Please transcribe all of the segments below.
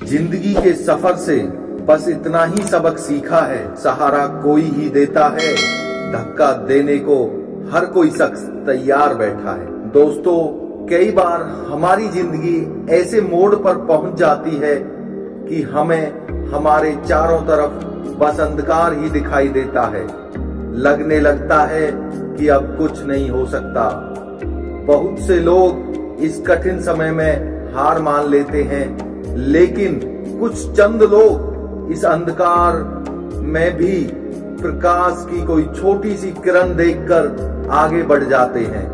जिंदगी के सफर से बस इतना ही सबक सीखा है, सहारा कोई ही देता है, धक्का देने को हर कोई शख्स तैयार बैठा है। दोस्तों, कई बार हमारी जिंदगी ऐसे मोड़ पर पहुंच जाती है कि हमें हमारे चारों तरफ बस अंधकार ही दिखाई देता है। लगने लगता है कि अब कुछ नहीं हो सकता। बहुत से लोग इस कठिन समय में हार मान लेते हैं, लेकिन कुछ चंद लोग इस अंधकार में भी प्रकाश की कोई छोटी सी किरण देखकर आगे बढ़ जाते हैं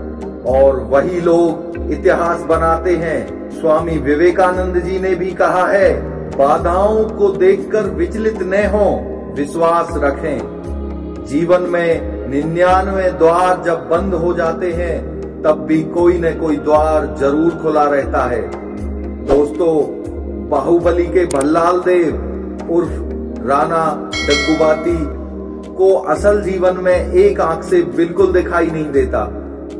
और वही लोग इतिहास बनाते हैं। स्वामी विवेकानंद जी ने भी कहा है, बाधाओं को देखकर विचलित न हो, विश्वास रखें। जीवन में 99 द्वार जब बंद हो जाते हैं, तब भी कोई न कोई द्वार जरूर खुला रहता है। दोस्तों, बाहुबली के भल्लाल देव उर्फ राणा डग्गुबाती को असल जीवन में एक आंख से बिल्कुल दिखाई नहीं देता।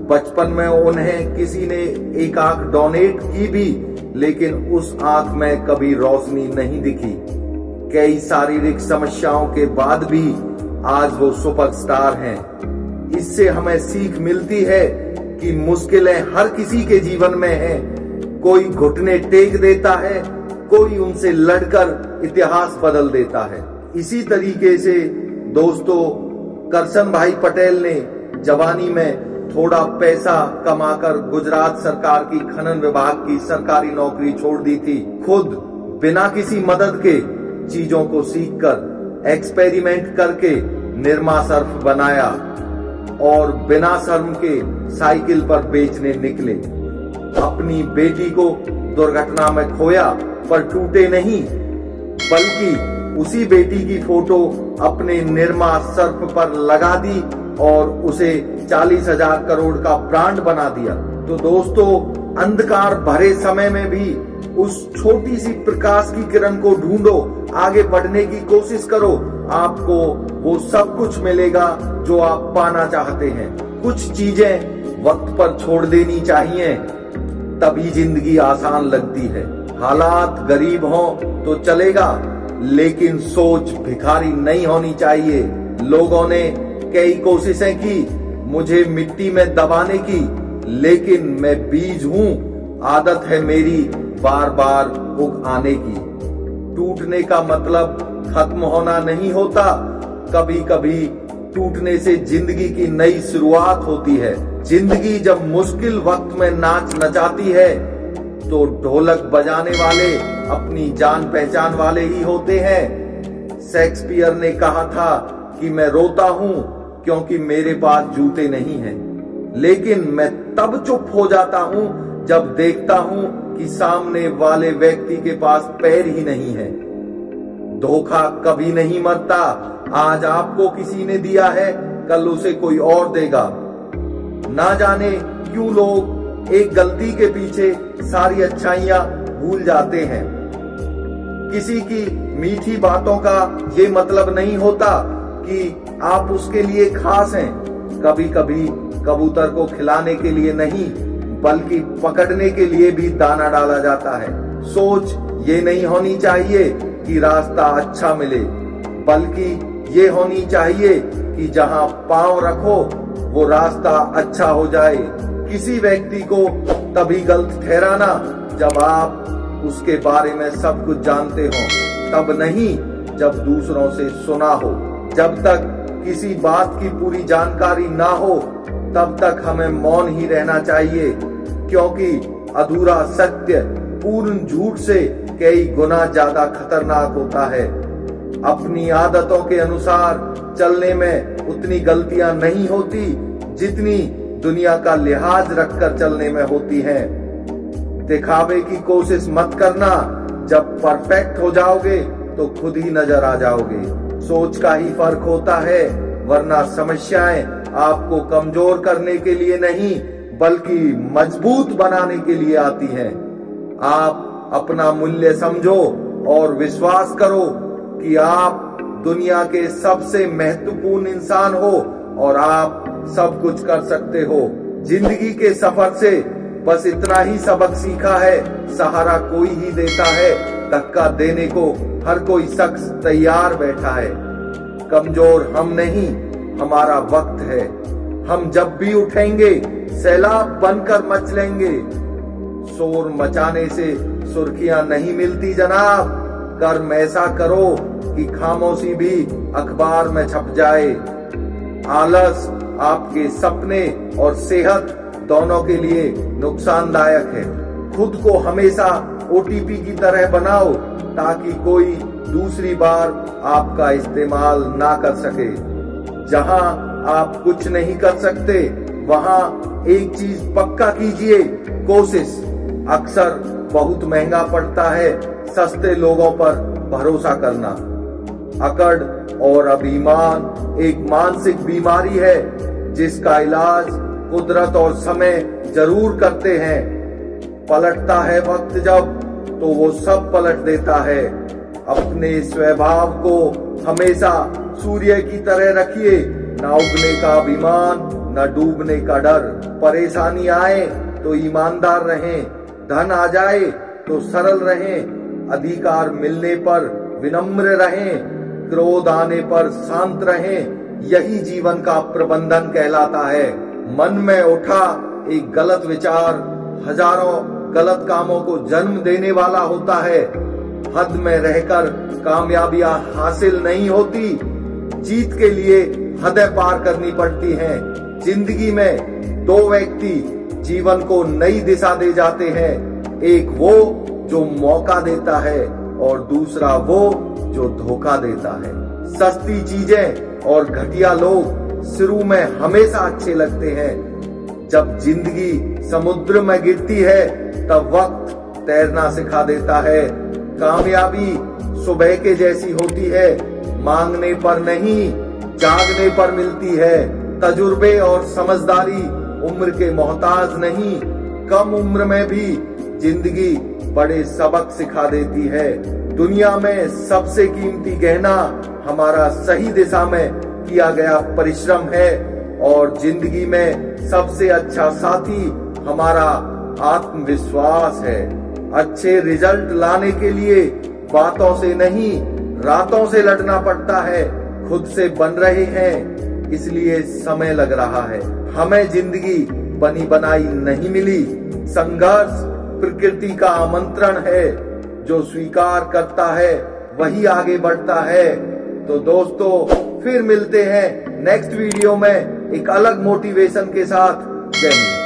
बचपन में उन्हें किसी ने एक आंख डोनेट की भी, लेकिन उस आंख में कभी रोशनी नहीं दिखी। कई शारीरिक समस्याओं के बाद भी आज वो सुपरस्टार हैं। इससे हमें सीख मिलती है कि मुश्किलें हर किसी के जीवन में हैं। कोई घुटने टेक देता है, कोई उनसे लड़कर इतिहास बदल देता है। इसी तरीके से दोस्तों, करशन भाई पटेल ने जवानी में थोड़ा पैसा कमाकर गुजरात सरकार की खनन विभाग की सरकारी नौकरी छोड़ दी थी। खुद बिना किसी मदद के चीजों को सीखकर एक्सपेरिमेंट करके निरमा सर्फ बनाया और बिना शर्म के साइकिल पर बेचने निकले। अपनी बेटी को दुर्घटना में खोया पर टूटे नहीं, बल्कि उसी बेटी की फोटो अपने निरमा सर्फ पर लगा दी और उसे 40,000 करोड़ का ब्रांड बना दिया। तो दोस्तों, अंधकार भरे समय में भी उस छोटी सी प्रकाश की किरण को ढूंढो, आगे बढ़ने की कोशिश करो। आपको वो सब कुछ मिलेगा जो आप पाना चाहते हैं। कुछ चीजें वक्त पर छोड़ देनी चाहिए, तभी जिंदगी आसान लगती है। हालात गरीब हो तो चलेगा, लेकिन सोच भिखारी नहीं होनी चाहिए। लोगों ने कई कोशिशें की मुझे मिट्टी में दबाने की, लेकिन मैं बीज हूँ, आदत है मेरी बार बार उग आने की। टूटने का मतलब खत्म होना नहीं होता, कभी कभी टूटने से जिंदगी की नई शुरुआत होती है। जिंदगी जब मुश्किल वक्त में नाच नचाती है, तो ढोलक बजाने वाले अपनी जान पहचान वाले ही होते हैं। शेक्सपियर ने कहा था कि मैं रोता हूँ क्योंकि मेरे पास जूते नहीं हैं, लेकिन मैं तब चुप हो जाता हूँ जब देखता हूँ कि सामने वाले व्यक्ति के पास पैर ही नहीं है। धोखा कभी नहीं मरता। आज आपको किसी ने दिया है, कल उसे कोई और देगा। ना जाने क्यों लोग एक गलती के पीछे सारी अच्छाइयां भूल जाते हैं। किसी की मीठी बातों का ये मतलब नहीं होता कि आप उसके लिए खास हैं। कभी कभी कबूतर को खिलाने के लिए नहीं, बल्कि पकड़ने के लिए भी दाना डाला जाता है। सोच ये नहीं होनी चाहिए कि रास्ता अच्छा मिले, बल्कि ये होनी चाहिए कि जहां पांव रखो वो रास्ता अच्छा हो जाए। किसी व्यक्ति को तभी गलत ठहराना जब आप उसके बारे में सब कुछ जानते हो, तब नहीं जब दूसरों से सुना हो। जब तक किसी बात की पूरी जानकारी ना हो, तब तक हमें मौन ही रहना चाहिए, क्योंकि अधूरा सत्य पूर्ण झूठ से कई गुना ज्यादा खतरनाक होता है। अपनी आदतों के अनुसार चलने में उतनी गलतियां नहीं होती जितनी दुनिया का लिहाज रखकर चलने में होती हैं। दिखावे की कोशिश मत करना, जब परफेक्ट हो जाओगे तो खुद ही नजर आ जाओगे। सोच का ही फर्क होता है, वरना समस्याएं आपको कमजोर करने के लिए नहीं, बल्कि मजबूत बनाने के लिए आती हैं। आप अपना मूल्य समझो और विश्वास करो कि आप दुनिया के सबसे महत्वपूर्ण इंसान हो और आप सब कुछ कर सकते हो। जिंदगी के सफर से बस इतना ही सबक सीखा है, सहारा कोई ही देता है, धक्का देने को हर कोई शख्स तैयार बैठा है। कमजोर हम नहीं, हमारा वक्त है। हम जब भी उठेंगे सैलाब बनकर मच लेंगे। शोर मचाने से सुर्खियां नहीं मिलती जनाब, कर्म ऐसा करो कि खामोशी भी अखबार में छप जाए। आलस आपके सपने और सेहत दोनों के लिए नुकसानदायक है। खुद को हमेशा ओटीपी की तरह बनाओ ताकि कोई दूसरी बार आपका इस्तेमाल ना कर सके। जहां आप कुछ नहीं कर सकते वहां एक चीज पक्का कीजिए, कोशिश। अक्सर बहुत महंगा पड़ता है सस्ते लोगों पर भरोसा करना। अकड़ और अभिमान एक मानसिक बीमारी है जिसका इलाज कुदरत और समय जरूर करते हैं। पलटता है वक्त जब तो वो सब पलट देता है। अपने स्वभाव को हमेशा सूर्य की तरह रखिए, ना उगने का अभिमान, ना डूबने का डर। परेशानी आए तो ईमानदार रहें, धन आ जाए तो सरल रहें, अधिकार मिलने पर विनम्र रहें, क्रोध आने पर शांत रहें। यही जीवन का प्रबंधन कहलाता है। मन में उठा एक गलत विचार हजारों गलत कामों को जन्म देने वाला होता है। हद में रहकर कामयाबियां हासिल नहीं होती, जीत के लिए हदें पार करनी पड़ती हैं। जिंदगी में दो व्यक्ति जीवन को नई दिशा दे जाते हैं, एक वो जो मौका देता है और दूसरा वो जो धोखा देता है। सस्ती चीजें और घटिया लोग शुरू में हमेशा अच्छे लगते हैं। जब जिंदगी समुद्र में गिरती है तब वक्त तैरना सिखा देता है। कामयाबी सुबह के जैसी होती है, मांगने पर नहीं जागने पर मिलती है। तजुर्बे और समझदारी उम्र के मोहताज नहीं, कम उम्र में भी जिंदगी बड़े सबक सिखा देती है। दुनिया में सबसे कीमती गहना हमारा सही दिशा में किया गया परिश्रम है और जिंदगी में सबसे अच्छा साथी हमारा आत्मविश्वास है। अच्छे रिजल्ट लाने के लिए बातों से नहीं रातों से लड़ना पड़ता है। खुद से बन रहे हैं इसलिए समय लग रहा है। हमें जिंदगी बनी बनाई नहीं मिली। संघर्ष प्रकृति का आमंत्रण है, जो स्वीकार करता है वही आगे बढ़ता है। तो दोस्तों फिर मिलते हैं नेक्स्ट वीडियो में एक अलग मोटिवेशन के साथ। जय हिंद।